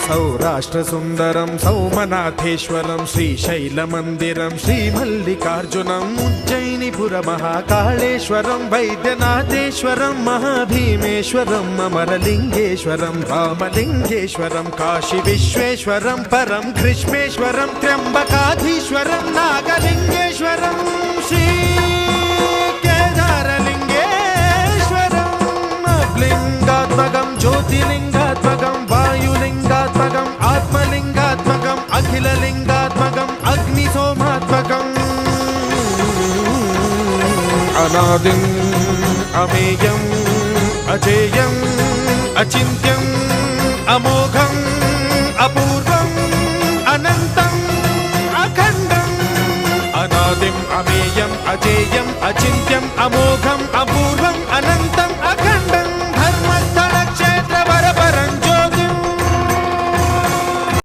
सौराष्ट्रसुन्दरं सौमनाथेश्वरं श्रीशैलमन्दिरं श्रीमल्लिकार्जुनं उज्जयिनीपुरमहाकाळेश्वरं वैद्यनाथेश्वरं महाभीमेश्वरम् अमरलिङ्गेश्वरं रामलिङ्गेश्वरं काशीविश्वेश्वरं परं कृष्णेश्वरं त्र्यम्बकाधीश्वरं नागलिङ्गेश्वरं श्रीकेदारलिङ्गेश्वरं लिङ्गात्मकं ज्योतिलिङ्गात्मकं वायुलिङ्गात्मकम् आत्मलिङ्गात्मकम् अखिललिङ्गात्मकम् अग्निसोमात्मकम् अनादिम् अमेयम् अजेयम् अचिन्त्यम् अमोघम् अपूर्वम् अनन्तम् अखण्डम् अनादिम् अमेयम् अजेयम् अचिन्त्यम् अमोघम् अपूर्वम्